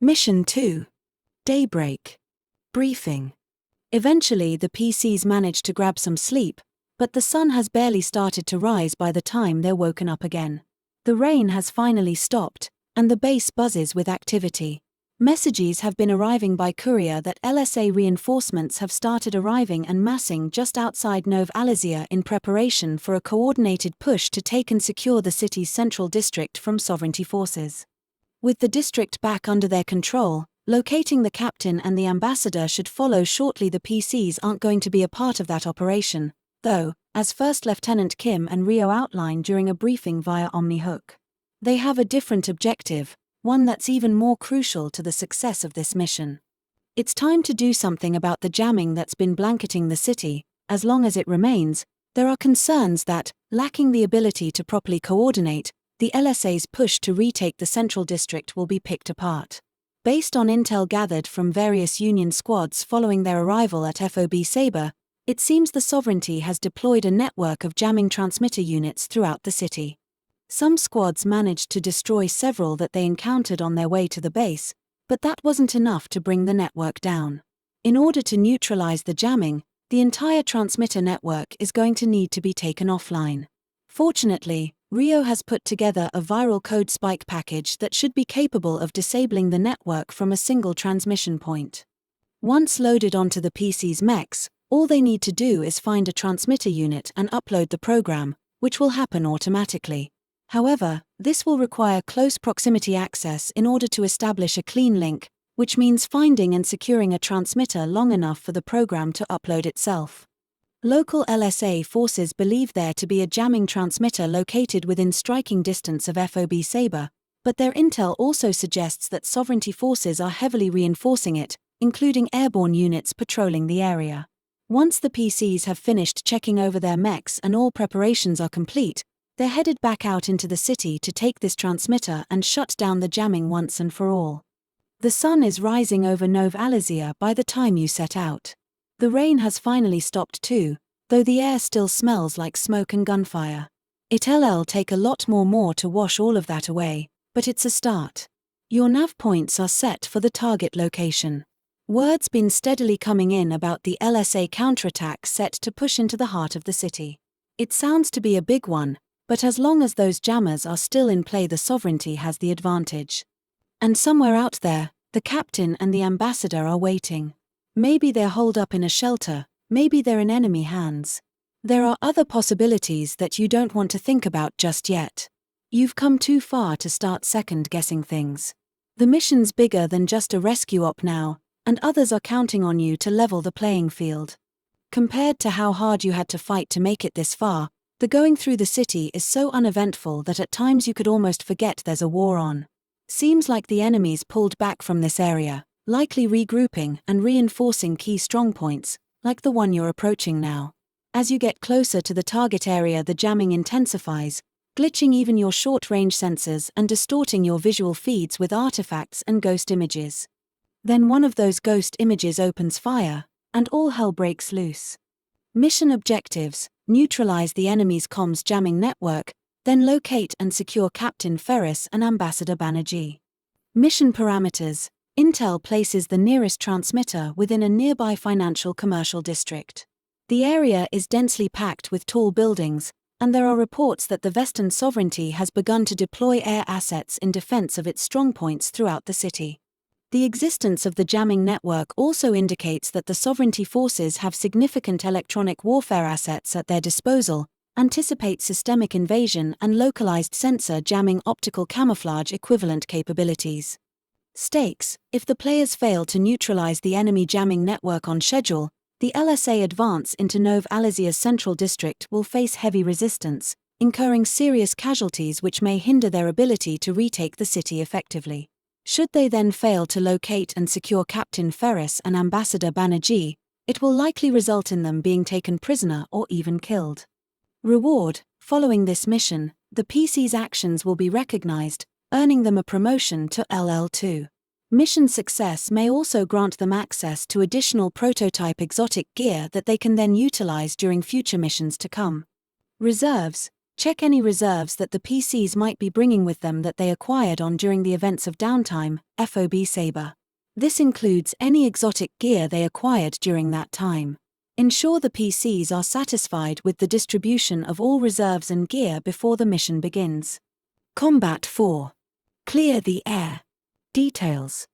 Mission 2. Daybreak. Briefing. Eventually the PCs manage to grab some sleep, but the sun has barely started to rise by the time they're woken up again. The rain has finally stopped, and the base buzzes with activity. Messages have been arriving by courier that LSA reinforcements have started arriving and massing just outside Nov Alizia in preparation for a coordinated push to take and secure the city's central district from sovereignty forces. With the district back under their control, locating the captain and the ambassador should follow shortly. The PCs aren't going to be a part of that operation, though, as First Lieutenant Kim and Rio outlined during a briefing via Omni-Hook. They have a different objective, one that's even more crucial to the success of this mission. It's time to do something about the jamming that's been blanketing the city. As long as it remains, there are concerns that, lacking the ability to properly coordinate, the LSA's push to retake the central district will be picked apart. Based on intel gathered from various Union squads following their arrival at FOB Sabre, it seems the Sovereignty has deployed a network of jamming transmitter units throughout the city. Some squads managed to destroy several that they encountered on their way to the base, but that wasn't enough to bring the network down. In order to neutralize the jamming, the entire transmitter network is going to need to be taken offline. Fortunately, Rio has put together a viral code spike package that should be capable of disabling the network from a single transmission point. Once loaded onto the PC's mechs, all they need to do is find a transmitter unit and upload the program, which will happen automatically. However, this will require close proximity access in order to establish a clean link, which means finding and securing a transmitter long enough for the program to upload itself. Local LSA forces believe there to be a jamming transmitter located within striking distance of FOB Sabre, but their intel also suggests that sovereignty forces are heavily reinforcing it, including airborne units patrolling the area. Once the PCs have finished checking over their mechs and all preparations are complete, they're headed back out into the city to take this transmitter and shut down the jamming once and for all. The sun is rising over Nov Alizia by the time you set out. The rain has finally stopped too, though the air still smells like smoke and gunfire. It'll take a lot more to wash all of that away, but it's a start. Your nav points are set for the target location. Word's been steadily coming in about the LSA counterattack set to push into the heart of the city. It sounds to be a big one, but as long as those jammers are still in play, the Sovereignty has the advantage. And somewhere out there, the captain and the ambassador are waiting. Maybe they're holed up in a shelter, maybe they're in enemy hands. There are other possibilities that you don't want to think about just yet. You've come too far to start second-guessing things. The mission's bigger than just a rescue op now, and others are counting on you to level the playing field. Compared to how hard you had to fight to make it this far, the going through the city is so uneventful that at times you could almost forget there's a war on. Seems like the enemies pulled back from this area, likely regrouping and reinforcing key strongpoints, like the one you're approaching now. As you get closer to the target area, the jamming intensifies, glitching even your short-range sensors and distorting your visual feeds with artifacts and ghost images. Then one of those ghost images opens fire, and all hell breaks loose. Mission objectives: neutralize the enemy's comms jamming network, then locate and secure Captain Ferris and Ambassador Banerjee. Mission parameters: Intel places the nearest transmitter within a nearby financial commercial district. The area is densely packed with tall buildings, and there are reports that the Western Sovereignty has begun to deploy air assets in defense of its strongpoints throughout the city. The existence of the jamming network also indicates that the Sovereignty forces have significant electronic warfare assets at their disposal, anticipate systemic invasion and localized sensor jamming optical camouflage equivalent capabilities. Stakes: if the players fail to neutralize the enemy jamming network on schedule, the LSA advance into Nov Alizia's central district will face heavy resistance, incurring serious casualties which may hinder their ability to retake the city effectively. Should they then fail to locate and secure Captain Ferris and Ambassador Banerjee, it will likely result in them being taken prisoner or even killed. Reward: following this mission, the PC's actions will be recognized, earning them a promotion to LL2. Mission success may also grant them access to additional prototype exotic gear that they can then utilize during future missions to come. Reserves: Check any reserves that the PCs might be bringing with them that they acquired on during the events of downtime, FOB Sabre. This includes any exotic gear they acquired during that time. Ensure the PCs are satisfied with the distribution of all reserves and gear before the mission begins. Combat 4. Clear the air. Details.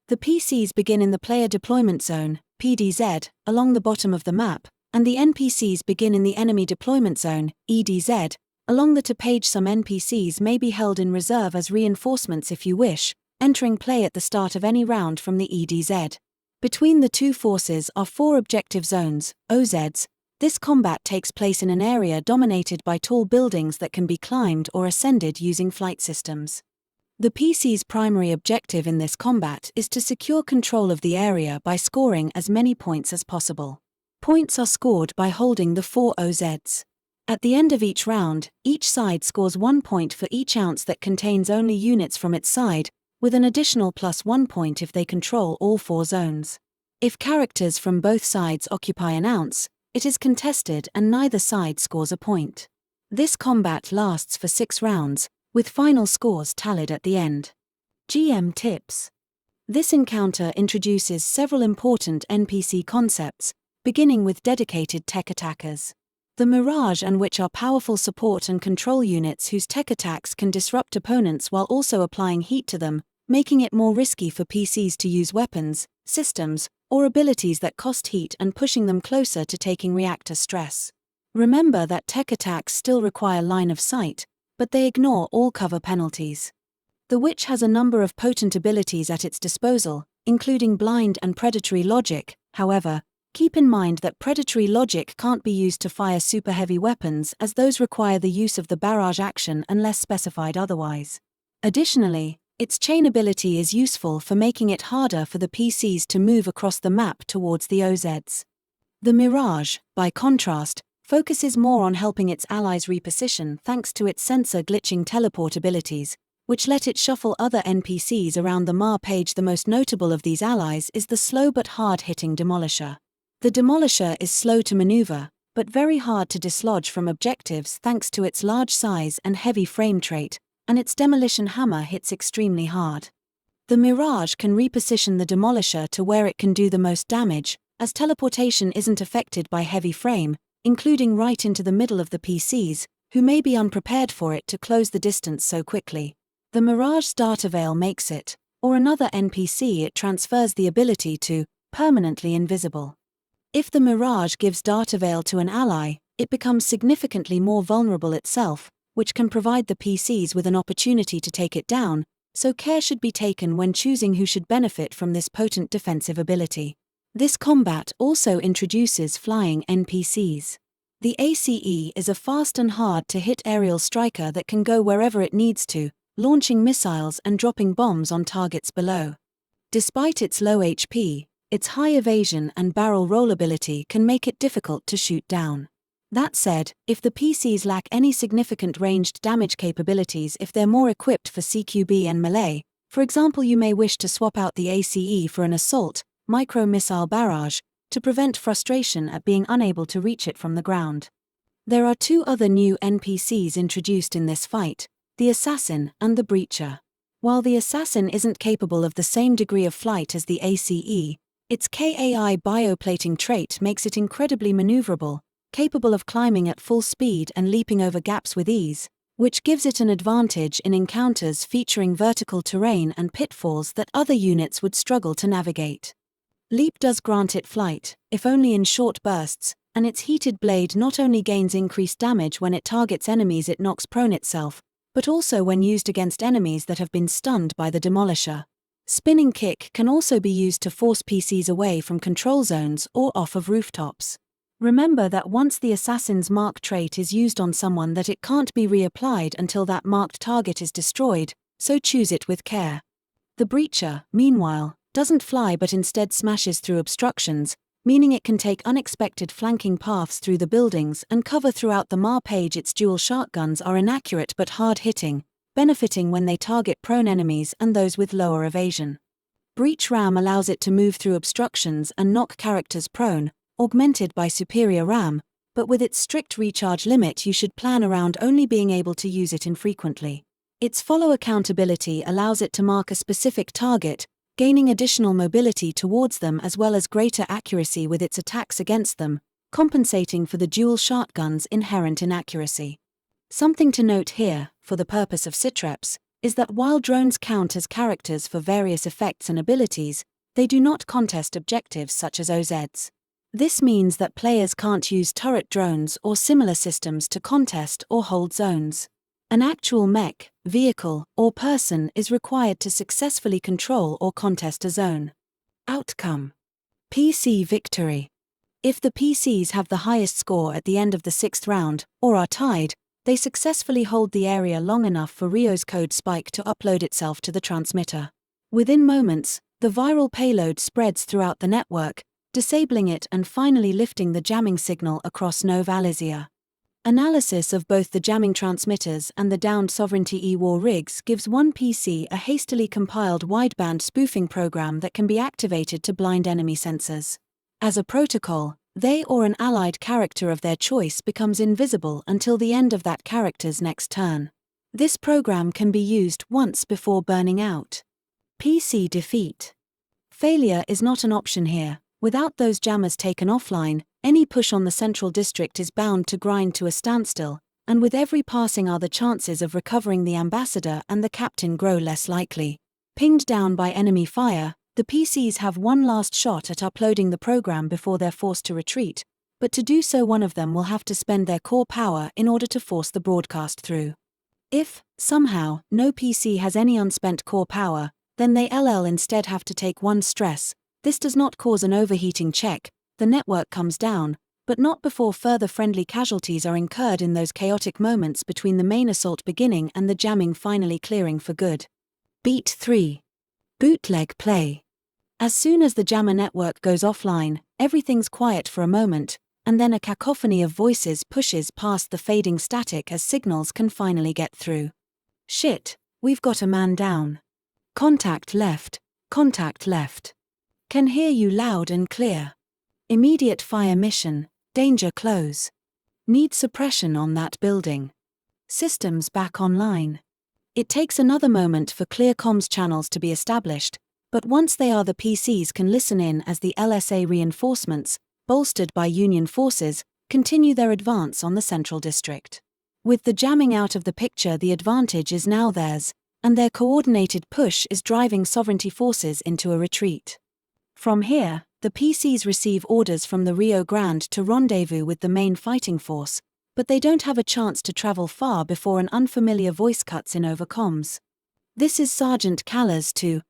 The PCs begin in the Player Deployment Zone, PDZ, along the bottom of the map, and the NPCs begin in the Enemy Deployment Zone, EDZ, along the Ttrpg. Some NPCs may be held in reserve as reinforcements if you wish, entering play at the start of any round from the EDZ. Between the two forces are 4 objective zones, OZs. This combat takes place in an area dominated by tall buildings that can be climbed or ascended using flight systems. The PC's primary objective in this combat is to secure control of the area by scoring as many points as possible. Points are scored by holding the 4 OZs. At the end of each round, each side scores 1 point for each ounce that contains only units from its side, with an additional +1 point if they control all 4 zones. If characters from both sides occupy an ounce, it is contested and neither side scores a point. This combat lasts for 6 rounds, with final scores tallied at the end. GM tips. This encounter introduces several important NPC concepts, beginning with dedicated tech attackers. The Mirage, and which are powerful support and control units whose tech attacks can disrupt opponents while also applying heat to them, making it more risky for PCs to use weapons, systems, or abilities that cost heat and pushing them closer to taking reactor stress. Remember that tech attacks still require line of sight, but they ignore all cover penalties. The Witch has a number of potent abilities at its disposal, including blind and predatory logic. However, keep in mind that predatory logic can't be used to fire super heavy weapons, as those require the use of the barrage action unless specified otherwise. Additionally, its chain ability is useful for making it harder for the PCs to move across the map towards the OZs. The Mirage, by contrast, focuses more on helping its allies reposition thanks to its sensor glitching teleport abilities, which let it shuffle other NPCs around the MAR page. The most notable of these allies is the slow but hard-hitting Demolisher. The Demolisher is slow to maneuver, but very hard to dislodge from objectives thanks to its large size and heavy frame trait, and its demolition hammer hits extremely hard. The Mirage can reposition the Demolisher to where it can do the most damage, as teleportation isn't affected by heavy frame, including right into the middle of the PCs, who may be unprepared for it to close the distance so quickly. The Mirage's Data Veil makes it, or another NPC it transfers the ability to, permanently invisible. If the Mirage gives Data Veil to an ally, it becomes significantly more vulnerable itself, which can provide the PCs with an opportunity to take it down, so care should be taken when choosing who should benefit from this potent defensive ability. This combat also introduces flying NPCs. The ACE is a fast and hard-to-hit aerial striker that can go wherever it needs to, launching missiles and dropping bombs on targets below. Despite its low HP, its high evasion and barrel roll ability can make it difficult to shoot down. That said, if the PCs lack any significant ranged damage capabilities, if they're more equipped for CQB and melee, for example, you may wish to swap out the ACE for an assault, micro-missile barrage, to prevent frustration at being unable to reach it from the ground. There are 2 other new NPCs introduced in this fight, the Assassin and the Breacher. While the Assassin isn't capable of the same degree of flight as the ACE, its KAI bioplating trait makes it incredibly maneuverable, capable of climbing at full speed and leaping over gaps with ease, which gives it an advantage in encounters featuring vertical terrain and pitfalls that other units would struggle to navigate. Leap does grant it flight, if only in short bursts, and its heated blade not only gains increased damage when it targets enemies it knocks prone itself, but also when used against enemies that have been stunned by the Demolisher. Spinning Kick can also be used to force PCs away from control zones or off of rooftops. Remember that once the Assassin's Mark trait is used on someone that it can't be reapplied until that marked target is destroyed, so choose it with care. The Breacher, meanwhile, doesn't fly but instead smashes through obstructions, meaning it can take unexpected flanking paths through the buildings and cover throughout the MAR page. Its dual shotguns are inaccurate but hard-hitting, benefiting when they target prone enemies and those with lower evasion. Breach Ram allows it to move through obstructions and knock characters prone, augmented by superior RAM, but with its strict recharge limit you should plan around only being able to use it infrequently. Its follow accountability allows it to mark a specific target, gaining additional mobility towards them as well as greater accuracy with its attacks against them, compensating for the dual shotgun's inherent inaccuracy. Something to note here, for the purpose of Ttrps, is that while drones count as characters for various effects and abilities, they do not contest objectives such as OZs. This means that players can't use turret drones or similar systems to contest or hold zones. An actual mech, vehicle, or person is required to successfully control or contest a zone. Outcome: PC victory. If the PCs have the highest score at the end of the 6th round, or are tied, they successfully hold the area long enough for Rio's code spike to upload itself to the transmitter. Within moments, the viral payload spreads throughout the network, disabling it and finally lifting the jamming signal across Nova Alizia. Analysis of both the jamming transmitters and the downed Sovereignty E-War rigs gives one PC a hastily compiled wideband spoofing program that can be activated to blind enemy sensors. As a protocol, they or an allied character of their choice becomes invisible until the end of that character's next turn. This program can be used once before burning out. PC defeat. Failure is not an option here. Without those jammers taken offline, any push on the central district is bound to grind to a standstill, and with every passing hour the chances of recovering the ambassador and the captain grow less likely. Pinged down by enemy fire, the PCs have one last shot at uploading the program before they're forced to retreat, but to do so one of them will have to spend their core power in order to force the broadcast through. If, somehow, no PC has any unspent core power, then they instead have to take one stress. This does not cause an overheating check, the network comes down, but not before further friendly casualties are incurred in those chaotic moments between the main assault beginning and the jamming finally clearing for good. Beat 3. Bootleg play. As soon as the jammer network goes offline, everything's quiet for a moment, and then a cacophony of voices pushes past the fading static as signals can finally get through. Shit, we've got a man down. Contact left, contact left. Can hear you loud and clear. Immediate fire mission, danger close. Need suppression on that building. Systems back online. It takes another moment for clear comms channels to be established, but once they are the PCs can listen in as the LSA reinforcements, bolstered by Union forces, continue their advance on the central district. With the jamming out of the picture, the advantage is now theirs, and their coordinated push is driving sovereignty forces into a retreat. From here, the PCs receive orders from the Rio Grande to rendezvous with the main fighting force, but they don't have a chance to travel far before an unfamiliar voice cuts in over comms. This is Sergeant Callas to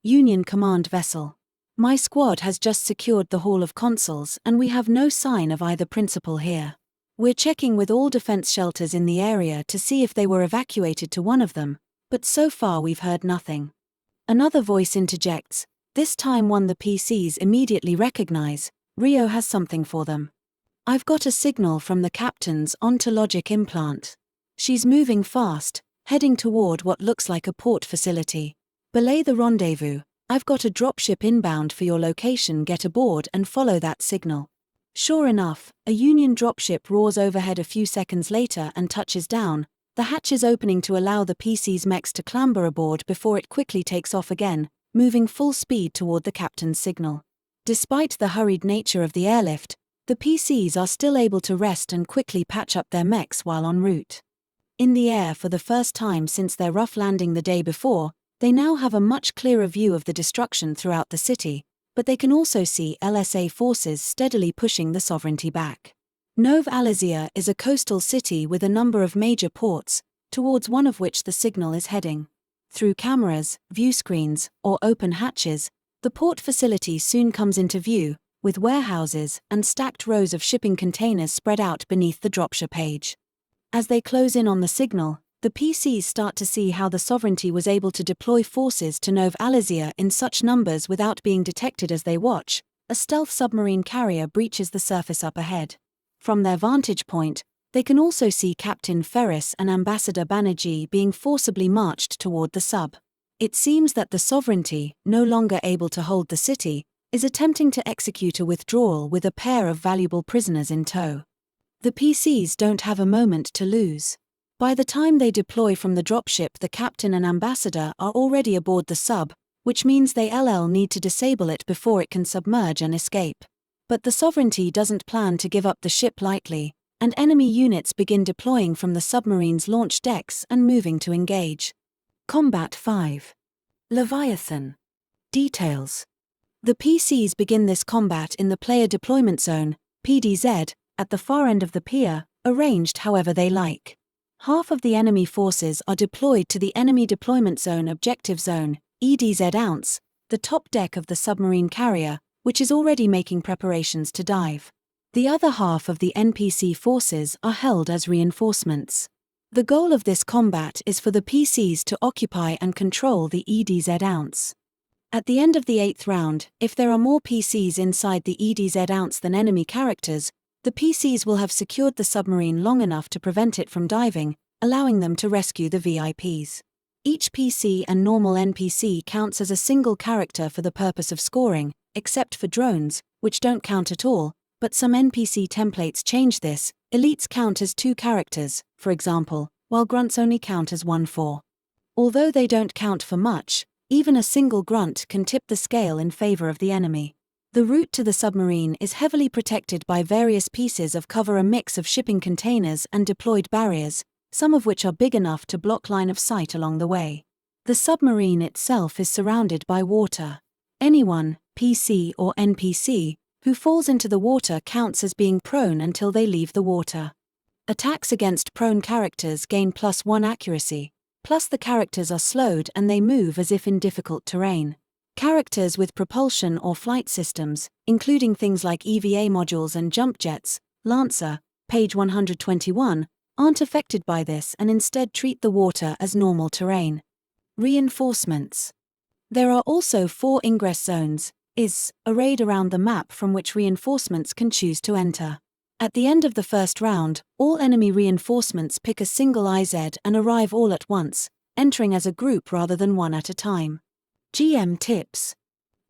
Union Command Vessel. My squad has just secured the Hall of Consuls and we have no sign of either principal here. We're checking with all defense shelters in the area to see if they were evacuated to one of them, but so far we've heard nothing. Another voice interjects, this time one the PCs immediately recognize, Rio has something for them. I've got a signal from the captain's ontologic implant. She's moving fast, heading toward what looks like a port facility. Belay the rendezvous, I've got a dropship inbound for your location, get aboard and follow that signal. Sure enough, a Union dropship roars overhead a few seconds later and touches down, the hatches opening to allow the PC's mechs to clamber aboard before it quickly takes off again, moving full speed toward the captain's signal. Despite the hurried nature of the airlift, the PCs are still able to rest and quickly patch up their mechs while en route. In the air for the first time since their rough landing the day before, they now have a much clearer view of the destruction throughout the city, but they can also see LSA forces steadily pushing the sovereignty back. Nova Alizia is a coastal city with a number of major ports, towards one of which the signal is heading. Through cameras, view screens, or open hatches, the port facility soon comes into view, with warehouses and stacked rows of shipping containers spread out beneath the dropship page. As they close in on the signal, the PCs start to see how the sovereignty was able to deploy forces to Nova Alizia in such numbers without being detected. As they watch, a stealth submarine carrier breaches the surface up ahead. From their vantage point, they can also see Captain Ferris and Ambassador Banerjee being forcibly marched toward the sub. It seems that the sovereignty, no longer able to hold the city, is attempting to execute a withdrawal with a pair of valuable prisoners in tow. The PCs don't have a moment to lose. By the time they deploy from the dropship, the captain and ambassador are already aboard the sub, which means they need to disable it before it can submerge and escape. But the Sovereignty doesn't plan to give up the ship lightly, and enemy units begin deploying from the submarine's launch decks and moving to engage. Combat 5. Leviathan. Details. The PCs begin this combat in the Player Deployment Zone, PDZ, at the far end of the pier, arranged however they like. Half of the enemy forces are deployed to the Enemy Deployment Zone Objective Zone, EDZ ounce, the top deck of the submarine carrier, which is already making preparations to dive. The other half of the NPC forces are held as reinforcements. The goal of this combat is for the PCs to occupy and control the EDZ ounce. At the end of the 8th round, if there are more PCs inside the EDZ ounce than enemy characters, the PCs will have secured the submarine long enough to prevent it from diving, allowing them to rescue the VIPs. Each PC and normal NPC counts as a single character for the purpose of scoring, except for drones, which don't count at all, but some NPC templates change this. Elites count as 2 characters, for example, while grunts only count as 1/4. Although they don't count for much, even a single grunt can tip the scale in favor of the enemy. The route to the submarine is heavily protected by various pieces of cover, a mix of shipping containers and deployed barriers, some of which are big enough to block line of sight along the way. The submarine itself is surrounded by water. Anyone, PC or NPC, who falls into the water counts as being prone until they leave the water. Attacks against prone characters gain +1 accuracy, plus the characters are slowed and they move as if in difficult terrain. Characters with propulsion or flight systems, including things like EVA modules and jump jets, Lancer, page 121, aren't affected by this and instead treat the water as normal terrain. Reinforcements. There are also 4 ingress zones, arrayed around the map from which reinforcements can choose to enter. At the end of the first round, all enemy reinforcements pick a single IZ and arrive all at once, entering as a group rather than one at a time. GM tips.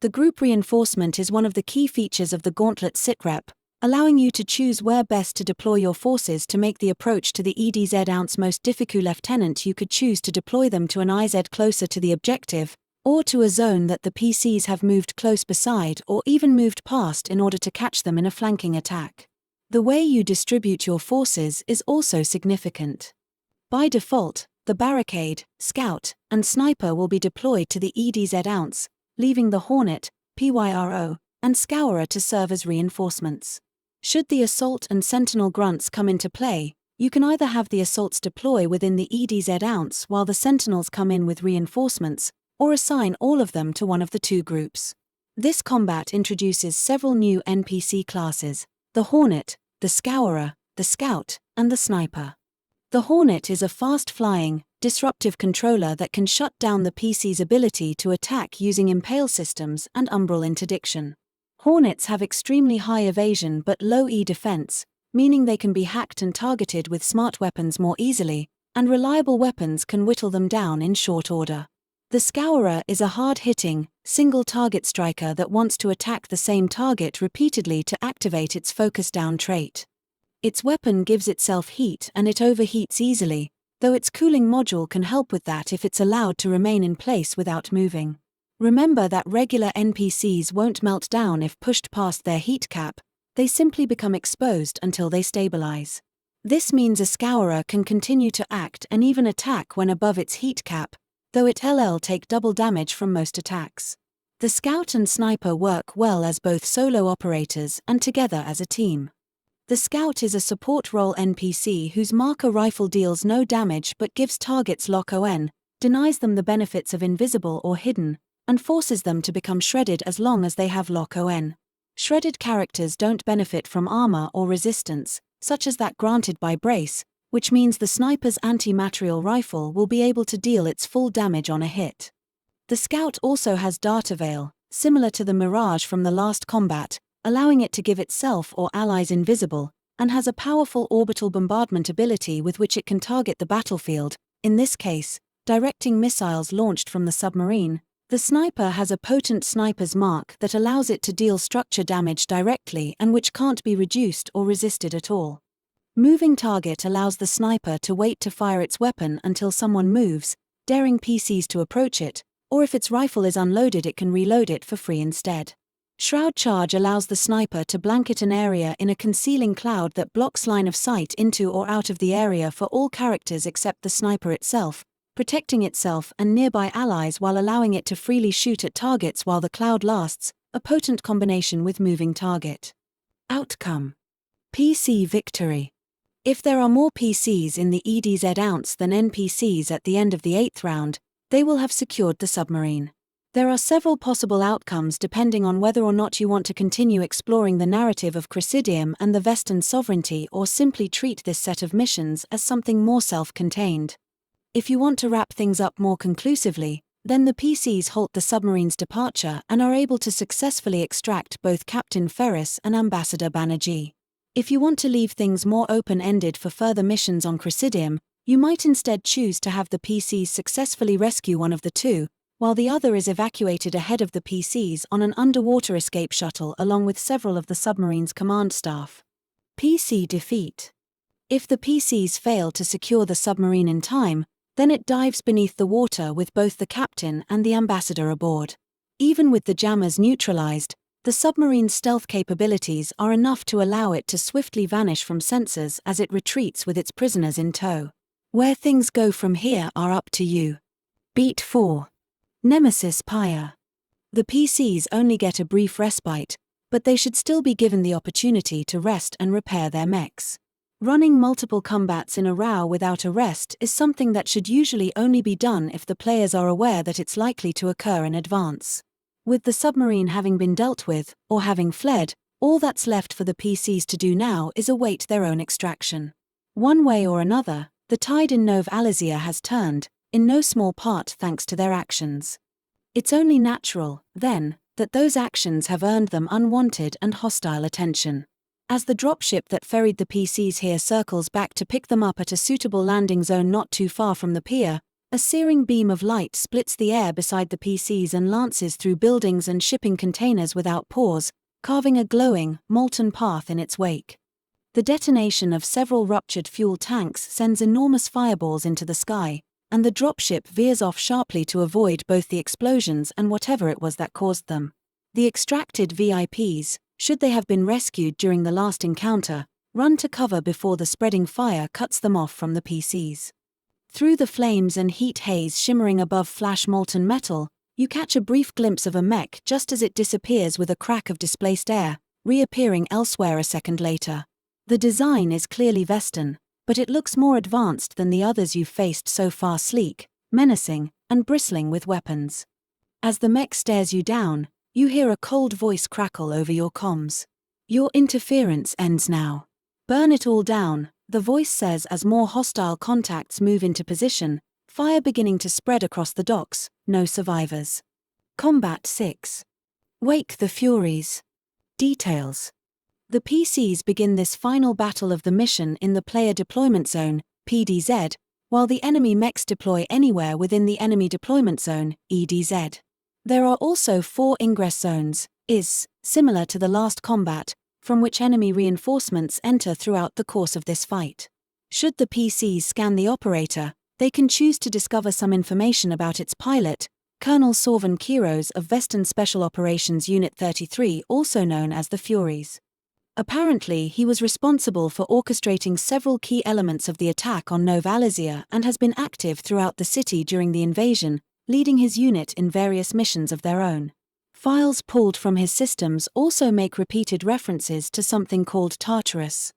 The group reinforcement is one of the key features of the Gauntlet sitrep, allowing you to choose where best to deploy your forces to make the approach to the EDZ ounce most difficult. Lieutenant, you could choose to deploy them to an IZ closer to the objective, or to a zone that the PCs have moved close beside or even moved past in order to catch them in a flanking attack. The way you distribute your forces is also significant. By default, the Barricade, Scout, and Sniper will be deployed to the EDZ ounce, leaving the Hornet, PYRO, and Scourer to serve as reinforcements. Should the Assault and Sentinel grunts come into play, you can either have the Assaults deploy within the EDZ ounce while the Sentinels come in with reinforcements, or assign all of them to one of the 2 groups. This combat introduces several new NPC classes: the Hornet, the Scourer, the Scout, and the Sniper. The Hornet is a fast-flying, disruptive controller that can shut down the PC's ability to attack using impale systems and umbral interdiction. Hornets have extremely high evasion but low E defense, meaning they can be hacked and targeted with smart weapons more easily, and reliable weapons can whittle them down in short order. The Scourer is a hard-hitting, single-target striker that wants to attack the same target repeatedly to activate its focus-down trait. Its weapon gives itself heat and it overheats easily, though its cooling module can help with that if it's allowed to remain in place without moving. Remember that regular NPCs won't melt down if pushed past their heat cap, they simply become exposed until they stabilize. This means a Scourer can continue to act and even attack when above its heat cap, though it take double damage from most attacks. The Scout and Sniper work well as both solo operators and together as a team. The Scout is a support role NPC whose marker rifle deals no damage but gives targets lock-on, denies them the benefits of invisible or hidden, and forces them to become shredded as long as they have lock-on. Shredded characters don't benefit from armor or resistance, such as that granted by Brace, which means the Sniper's anti-material rifle will be able to deal its full damage on a hit. The Scout also has Dart Avail, similar to the Mirage from the last combat, allowing it to give itself or allies invisible, and has a powerful orbital bombardment ability with which it can target the battlefield, in this case, directing missiles launched from the submarine. The Sniper has a potent Sniper's Mark that allows it to deal structure damage directly and which can't be reduced or resisted at all. Moving target allows the sniper to wait to fire its weapon until someone moves, daring PCs to approach it, or if its rifle is unloaded it can reload it for free instead. Shroud charge allows the sniper to blanket an area in a concealing cloud that blocks line of sight into or out of the area for all characters except the sniper itself, protecting itself and nearby allies while allowing it to freely shoot at targets while the cloud lasts, a potent combination with moving target. Outcome: PC victory. If there are more PCs in the EDZ ounce than NPCs at the end of the 8th round, they will have secured the submarine. There are several possible outcomes depending on whether or not you want to continue exploring the narrative of Chrysidium and the Vestan sovereignty or simply treat this set of missions as something more self-contained. If you want to wrap things up more conclusively, then the PCs halt the submarine's departure and are able to successfully extract both Captain Ferris and Ambassador Banerjee. If you want to leave things more open-ended for further missions on Chrysidium, you might instead choose to have the PCs successfully rescue one of the two, while the other is evacuated ahead of the PCs on an underwater escape shuttle along with several of the submarine's command staff. PC defeat. If the PCs fail to secure the submarine in time, then it dives beneath the water with both the captain and the ambassador aboard. Even with the jammers neutralized, the submarine's stealth capabilities are enough to allow it to swiftly vanish from sensors as it retreats with its prisoners in tow. Where things go from here are up to you. Beat 4. Nemesis Pyre. The PCs only get a brief respite, but they should still be given the opportunity to rest and repair their mechs. Running multiple combats in a row without a rest is something that should usually only be done if the players are aware that it's likely to occur in advance. With the submarine having been dealt with, or having fled, all that's left for the PCs to do now is await their own extraction. One way or another, the tide in Nova Alysia has turned, in no small part thanks to their actions. It's only natural, then, that those actions have earned them unwanted and hostile attention. As the dropship that ferried the PCs here circles back to pick them up at a suitable landing zone not too far from the pier, a searing beam of light splits the air beside the PCs and lances through buildings and shipping containers without pause, carving a glowing, molten path in its wake. The detonation of several ruptured fuel tanks sends enormous fireballs into the sky, and the dropship veers off sharply to avoid both the explosions and whatever it was that caused them. The extracted VIPs, should they have been rescued during the last encounter, run to cover before the spreading fire cuts them off from the PCs. Through the flames and heat haze shimmering above flash molten metal, you catch a brief glimpse of a mech just as it disappears with a crack of displaced air, reappearing elsewhere a second later. The design is clearly Vestan, but it looks more advanced than the others you've faced so far, sleek, menacing, and bristling with weapons. As the mech stares you down, you hear a cold voice crackle over your comms. Your interference ends now. Burn it all down, the voice says as more hostile contacts move into position, fire beginning to spread across the docks, no survivors. Combat 6. Wake the Furies. Details. The PCs begin this final battle of the mission in the Player Deployment Zone, PDZ, while the enemy mechs deploy anywhere within the Enemy Deployment Zone, EDZ. There are also 4 ingress zones, similar to the last combat, from which enemy reinforcements enter throughout the course of this fight. Should the PCs scan the operator, they can choose to discover some information about its pilot, Colonel Sorvan Kiros of Vestan Special Operations Unit 33, also known as the Furies. Apparently, he was responsible for orchestrating several key elements of the attack on Nova Alysia and has been active throughout the city during the invasion, leading his unit in various missions of their own. Files pulled from his systems also make repeated references to something called Tartarus.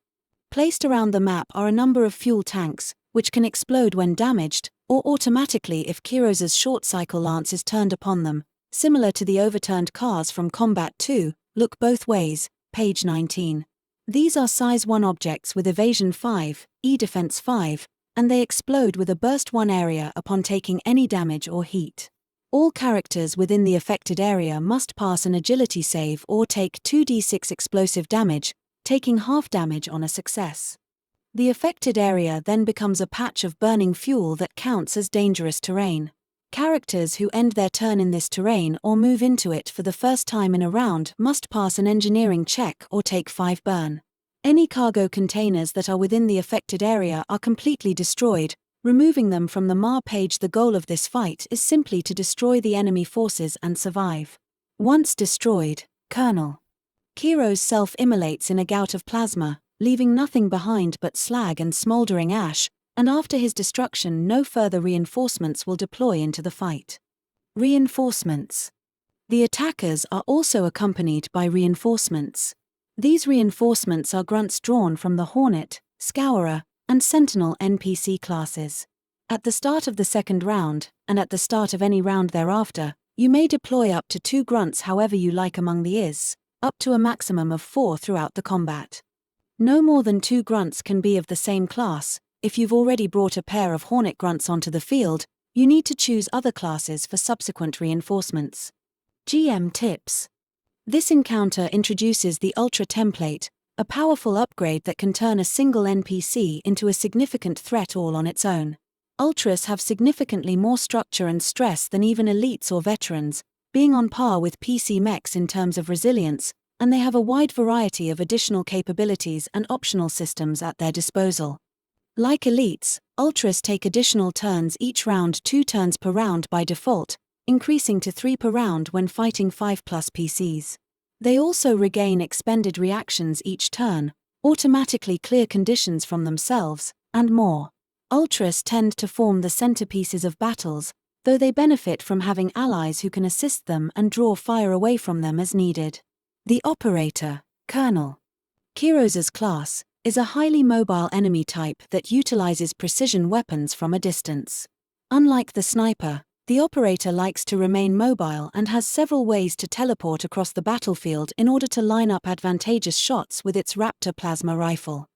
Placed around the map are a number of fuel tanks, which can explode when damaged, or automatically if Kiros's short-cycle lance is turned upon them, similar to the overturned cars from Combat 2, Look Both Ways, page 19. These are size 1 objects with evasion 5, E-defense 5, and they explode with a burst 1 area upon taking any damage or heat. All characters within the affected area must pass an agility save or take 2d6 explosive damage, taking half damage on a success. The affected area then becomes a patch of burning fuel that counts as dangerous terrain. Characters who end their turn in this terrain or move into it for the first time in a round must pass an engineering check or take 5 burn. Any cargo containers that are within the affected area are completely destroyed. Removing them from the MAR page. The goal of this fight is simply to destroy the enemy forces and survive. Once destroyed, Colonel Kiros self-immolates in a gout of plasma, leaving nothing behind but slag and smoldering ash, and after his destruction no further reinforcements will deploy into the fight. Reinforcements. The attackers are also accompanied by reinforcements. These reinforcements are grunts drawn from the Hornet, Scourer, and Sentinel NPC classes. At the start of the second round, and at the start of any round thereafter, you may deploy up to 2 grunts however you like among the IS, up to a maximum of 4 throughout the combat. No more than 2 grunts can be of the same class. If you've already brought a pair of Hornet grunts onto the field, you need to choose other classes for subsequent reinforcements. GM tips. This encounter introduces the Ultra template, a powerful upgrade that can turn a single NPC into a significant threat all on its own. Ultras have significantly more structure and stress than even elites or veterans, being on par with PC mechs in terms of resilience, and they have a wide variety of additional capabilities and optional systems at their disposal. Like elites, Ultras take additional turns each round, 2 turns per round by default, increasing to 3 per round when fighting 5+ PCs. They also regain expended reactions each turn, automatically clear conditions from themselves, and more. Ultras tend to form the centerpieces of battles, though they benefit from having allies who can assist them and draw fire away from them as needed. The Operator, Colonel Kiros's class, is a highly mobile enemy type that utilizes precision weapons from a distance. Unlike the sniper, the Operator likes to remain mobile and has several ways to teleport across the battlefield in order to line up advantageous shots with its Raptor plasma rifle.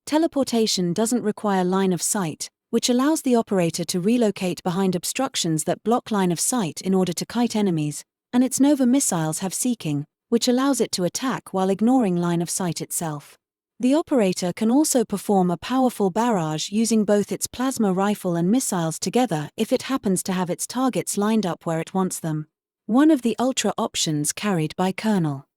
Teleportation doesn't require line of sight, which allows the Operator to relocate behind obstructions that block line of sight in order to kite enemies, and its Nova missiles have seeking, which allows it to attack while ignoring line of sight itself. The Operator can also perform a powerful barrage using both its plasma rifle and missiles together if it happens to have its targets lined up where it wants them. One of the Ultra options carried by Colonel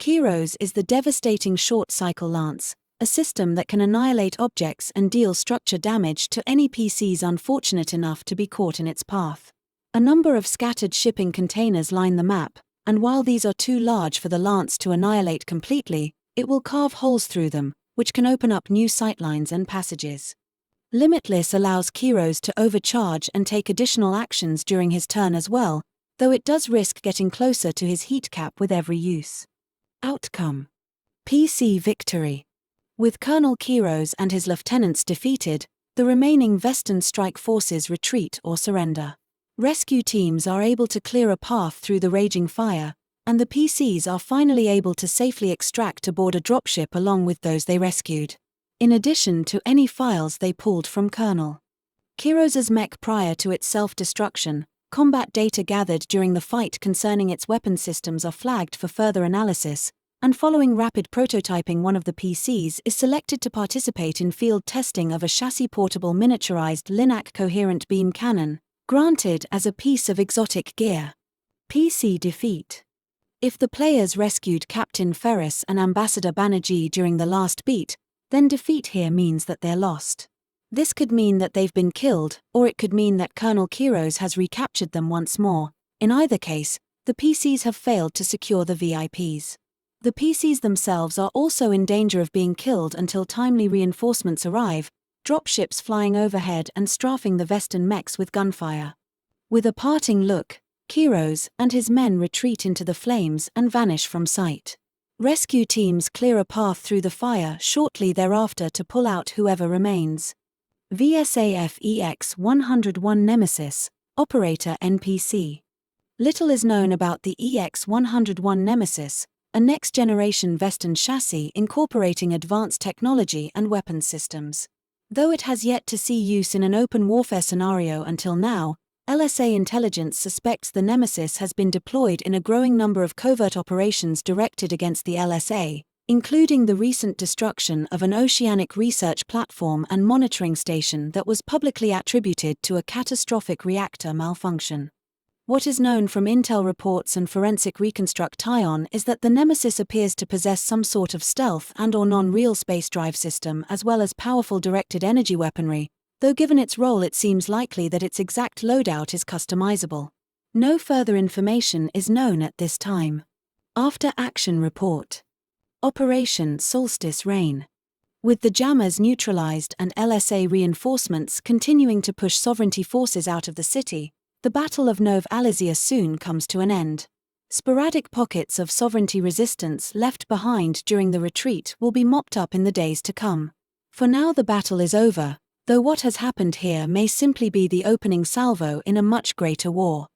Kiros is the devastating short-cycle lance, a system that can annihilate objects and deal structure damage to any PCs unfortunate enough to be caught in its path. A number of scattered shipping containers line the map, and while these are too large for the lance to annihilate completely, it will carve holes through them, which can open up new sightlines and passages. Limitless allows Kiros to overcharge and take additional actions during his turn as well, though it does risk getting closer to his heat cap with every use. Outcome: PC victory. With Colonel Kiros and his lieutenants defeated, the remaining Vestan strike forces retreat or surrender. Rescue teams are able to clear a path through the raging fire, and the PCs are finally able to safely extract aboard a dropship along with those they rescued. In addition to any files they pulled from Colonel Kiros's mech prior to its self-destruction, combat data gathered during the fight concerning its weapon systems are flagged for further analysis, and following rapid prototyping, one of the PCs is selected to participate in field testing of a chassis-portable miniaturized Linac coherent beam cannon, granted as a piece of exotic gear. PC defeat. If the players rescued Captain Ferris and Ambassador Banerjee during the last beat, then defeat here means that they're lost. This could mean that they've been killed, or it could mean that Colonel Kiros has recaptured them once more. In either case, the PCs have failed to secure the VIPs. The PCs themselves are also in danger of being killed until timely reinforcements arrive, dropships flying overhead and strafing the Vestan mechs with gunfire. With a parting look, Kiros and his men retreat into the flames and vanish from sight. Rescue teams clear a path through the fire shortly thereafter to pull out whoever remains. VSAF EX-101 Nemesis, Operator NPC. Little is known about the EX-101 Nemesis, a next-generation Vestan chassis incorporating advanced technology and weapons systems. Though it has yet to see use in an open warfare scenario until now, LSA intelligence suspects the Nemesis has been deployed in a growing number of covert operations directed against the LSA, including the recent destruction of an oceanic research platform and monitoring station that was publicly attributed to a catastrophic reactor malfunction. What is known from intel reports and forensic reconstruct tie-on is that the Nemesis appears to possess some sort of stealth and/or non-real space drive system as well as powerful directed energy weaponry, though given its role it seems likely that its exact loadout is customizable. No further information is known at this time. After action report. Operation Solstice Rain. With the jammers neutralized and LSA reinforcements continuing to push sovereignty forces out of the city, the Battle of Nov Alizia soon comes to an end. Sporadic pockets of sovereignty resistance left behind during the retreat will be mopped up in the days to come. For now the battle is over, though what has happened here may simply be the opening salvo in a much greater war.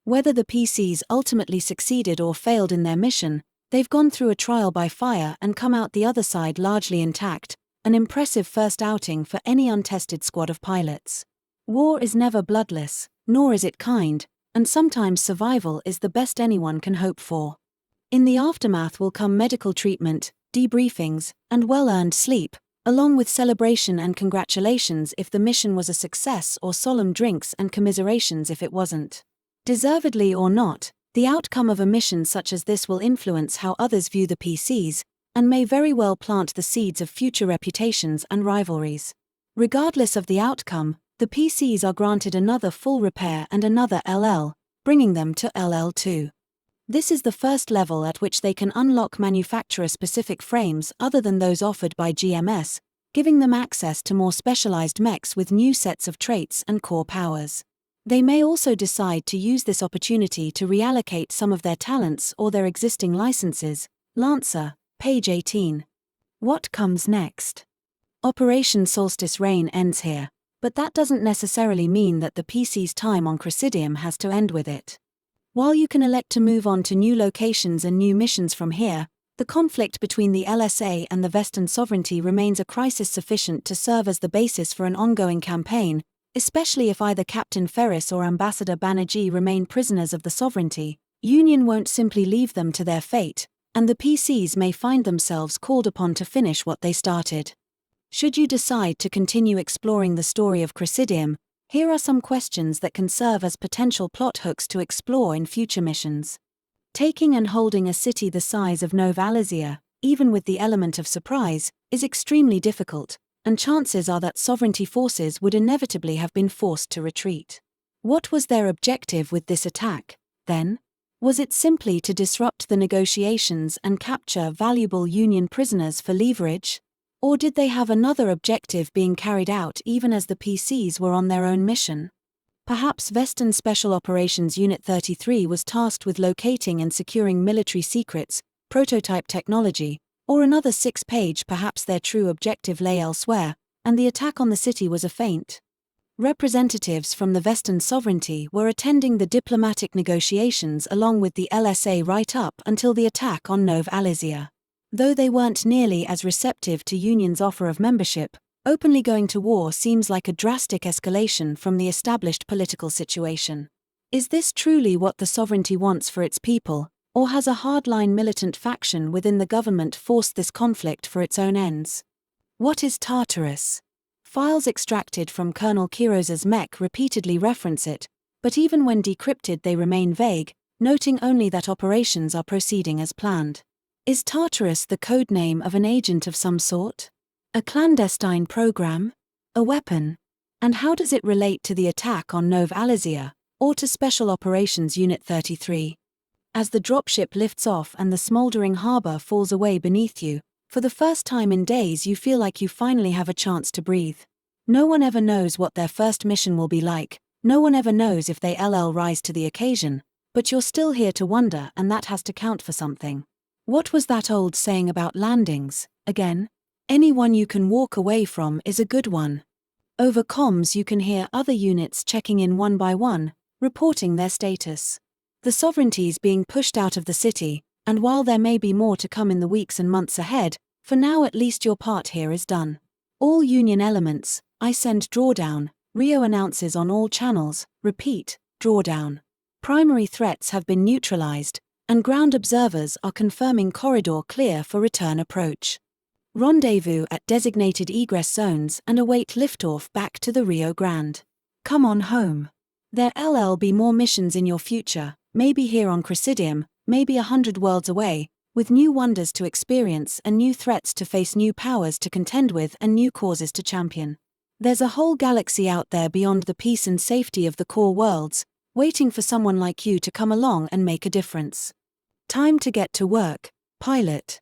Whether the PCs ultimately succeeded or failed in their mission, they've gone through a trial by fire and come out the other side largely intact, an impressive first outing for any untested squad of pilots. War is never bloodless, nor is it kind, and sometimes survival is the best anyone can hope for. In the aftermath will come medical treatment, debriefings, and well-earned sleep, along with celebration and congratulations if the mission was a success or solemn drinks and commiserations if it wasn't. Deservedly or not, the outcome of a mission such as this will influence how others view the PCs, and may very well plant the seeds of future reputations and rivalries. Regardless of the outcome, the PCs are granted another full repair and another LL, bringing them to LL2. This is the first level at which they can unlock manufacturer-specific frames other than those offered by GMS, giving them access to more specialized mechs with new sets of traits and core powers. They may also decide to use this opportunity to reallocate some of their talents or their existing licenses. Lancer, page 18. What comes next? Operation Solstice Rain ends here, but that doesn't necessarily mean that the PC's time on Cressidium has to end with it. While you can elect to move on to new locations and new missions from here, the conflict between the LSA and the Vestan sovereignty remains a crisis sufficient to serve as the basis for an ongoing campaign, especially if either Captain Ferris or Ambassador Banerjee remain prisoners of the sovereignty. Union won't simply leave them to their fate, and the PCs may find themselves called upon to finish what they started. Should you decide to continue exploring the story of Cressidium, here are some questions that can serve as potential plot hooks to explore in future missions. Taking and holding a city the size of Nov Alizia, even with the element of surprise, is extremely difficult, and chances are that sovereignty forces would inevitably have been forced to retreat. What was their objective with this attack, then? Was it simply to disrupt the negotiations and capture valuable Union prisoners for leverage? Or did they have another objective being carried out even as the PCs were on their own mission? Perhaps Vestan Special Operations Unit 33 was tasked with locating and securing military secrets, prototype technology, or another 6-page perhaps their true objective lay elsewhere, and the attack on the city was a feint. Representatives from the Vestan sovereignty were attending the diplomatic negotiations along with the LSA right up until the attack on Nov Alizia. Though they weren't nearly as receptive to Union's offer of membership, openly going to war seems like a drastic escalation from the established political situation. Is this truly what the sovereignty wants for its people, or has a hardline militant faction within the government forced this conflict for its own ends? What is Tartarus? Files extracted from Colonel Kiros's mech repeatedly reference it, but even when decrypted they remain vague, noting only that operations are proceeding as planned. Is Tartarus the code name of an agent of some sort? A clandestine program? A weapon? And how does it relate to the attack on Nov Alizia, or to Special Operations Unit 33? As the dropship lifts off and the smoldering harbor falls away beneath you, for the first time in days you feel like you finally have a chance to breathe. No one ever knows what their first mission will be like, no one ever knows if they rise to the occasion, but you're still here to wonder, and that has to count for something. What was that old saying about landings, again? Anyone you can walk away from is a good one. Over comms you can hear other units checking in one by one, reporting their status. The sovereignty's being pushed out of the city, and while there may be more to come in the weeks and months ahead, for now at least your part here is done. All Union elements, I send drawdown, Rio announces on all channels, repeat, drawdown. Primary threats have been neutralized, and ground observers are confirming corridor clear for return approach. Rendezvous at designated egress zones and await liftoff back to the Rio Grande. Come on home. There'll be more missions in your future, maybe here on Cressidium, maybe 100 worlds away, with new wonders to experience and new threats to face, new powers to contend with and new causes to champion. There's a whole galaxy out there beyond the peace and safety of the core worlds, waiting for someone like you to come along and make a difference. Time to get to work, pilot.